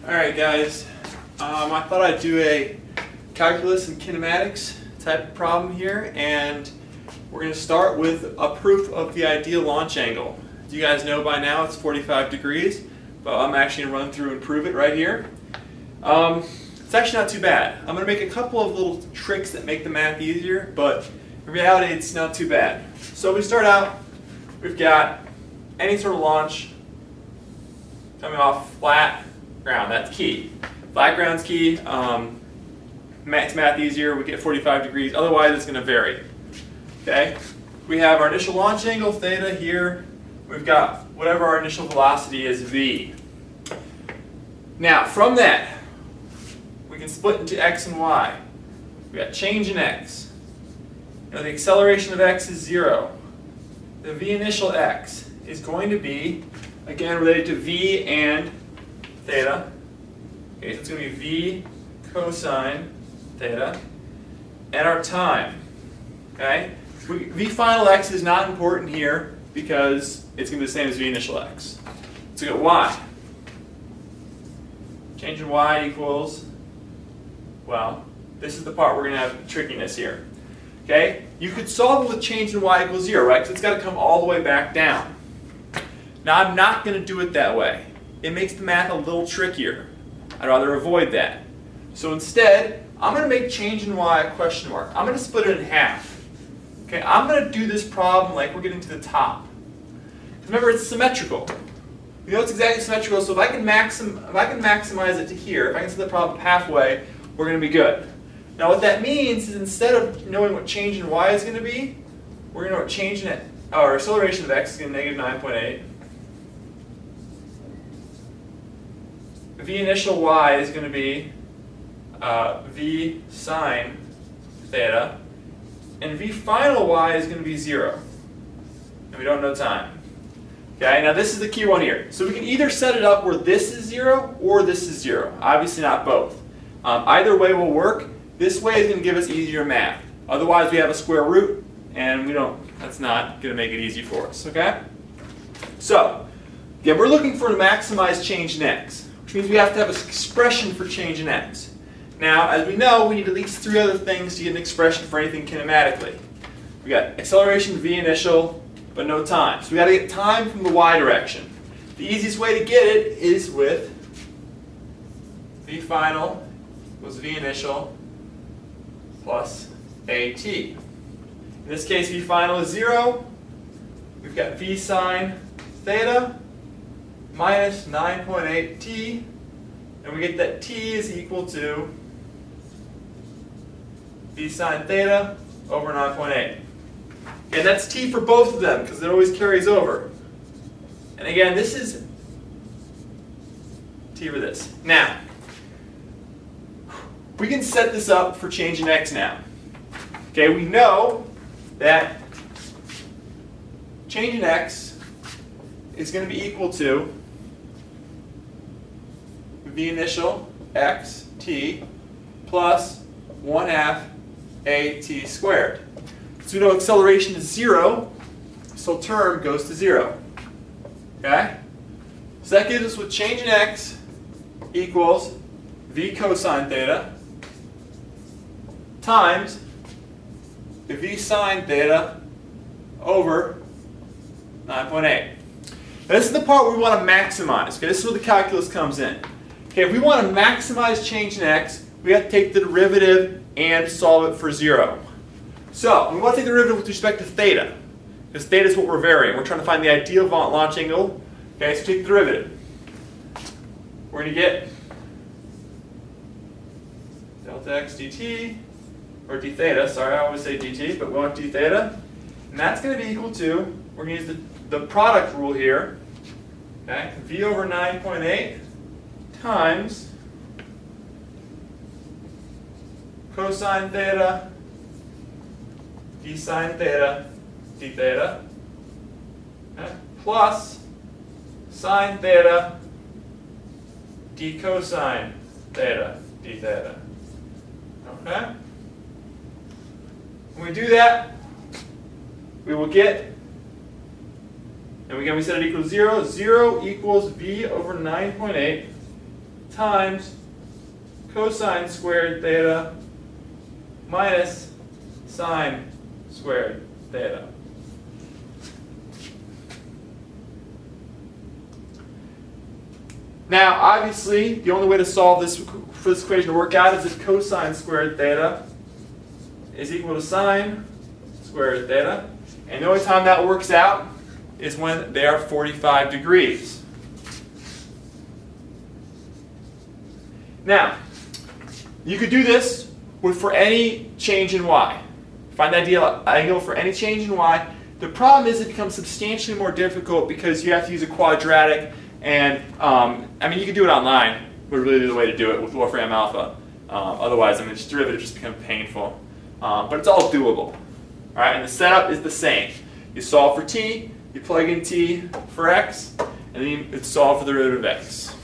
Alright guys, I thought I'd do a calculus and kinematics type of problem here, and we're going to start with a proof of the ideal launch angle. As you guys know by now, it's 45 degrees, but I'm actually going to run through and prove it right here. It's actually not too bad. I'm going to make a couple of little tricks that make the math easier, but in reality it's not too bad. So we start out, we've got any sort of launch coming off flat ground. That's key. Flat ground's key. Makes math easier. We get 45 degrees. Otherwise, it's going to vary. Okay. We have our initial launch angle theta here. We've got whatever our initial velocity is, v. Now, from that, we can split into x and y. We got change in x. Now, the acceleration of x is 0. The v initial x is going to be, again, related to v and theta. Okay, so it's going to be v cosine theta. And our time. Okay? V final x is not important here because it's going to be the same as v initial x. So we got y. Change in y equals, well, this is the part we're going to have trickiness here. Okay? You could solve it with change in y equals 0, right? Because it's got to come all the way back down. Now I'm not going to do it that way. It makes the math a little trickier. I'd rather avoid that. So instead, I'm going to make change in y a question mark. I'm going to split it in half. Okay, I'm going to do this problem like we're getting to the top. Remember, it's symmetrical. We know it's exactly symmetrical, so if I can maximize it to here, if I can set the problem halfway, we're going to be good. Now what that means is instead of knowing what change in y is going to be, we're going to know what change in our acceleration of x is going to be negative 9.8. V initial y is going to be v sine theta, and v final y is going to be 0. And we don't know time. Okay, now this is the key one here. So we can either set it up where this is 0 or this is 0. Obviously not both. Either way will work. This way is going to give us easier math. Otherwise we have a square root, and that's not going to make it easy for us. Okay? So, again, we're looking for a maximized change in x, which means we have to have an expression for change in x. Now, as we know, we need at least 3 other things to get an expression for anything kinematically. We got acceleration v initial, but no time. So we got to get time from the y direction. The easiest way to get it is with v final equals v initial plus at. In this case, v final is 0. We've got v sine theta minus 9.8t, and we get that t is equal to v sine theta over 9.8. And that's t for both of them because it always carries over. And again, this is t for this. Now, we can set this up for change in x now. Okay, we know that change in x is going to be equal to v initial x t plus 1/2 at squared. So we know acceleration is 0, so term goes to 0. Okay? So that gives us what change in x equals v cosine theta times the v sine theta over 9.8. Now this is the part where we want to maximize. Okay, this is where the calculus comes in. Okay, if we want to maximize change in x, we have to take the derivative and solve it for 0. So we want to take the derivative with respect to theta, because theta is what we're varying. We're trying to find the ideal launch angle. Okay, so take the derivative. We're going to get delta x dt, or d theta, sorry, I always say dt, but we want d theta. And that's going to be equal to, we're going to use the product rule here, okay, v over 9.8 times cosine theta d sine theta d theta, okay, plus sine theta d cosine theta d theta. Okay? When we do that, we will get And again, we set it equals 0. 0 equals v over 9.8 times cosine squared theta minus sine squared theta. Now, obviously, the only way to solve this for this equation to work out is if cosine squared theta is equal to sine squared theta. And the only time that works out is when they are 45 degrees. Now, you could do this for any change in y. Find the ideal angle for any change in y. The problem is it becomes substantially more difficult because you have to use a quadratic, and I mean, you can do it online, but really the way to do it with Wolfram alpha. Otherwise, I mean, its derivative just becomes painful. But it's all doable. All right, and the setup is the same. You solve for t, you plug in t for x, and then you solve for the derivative of x.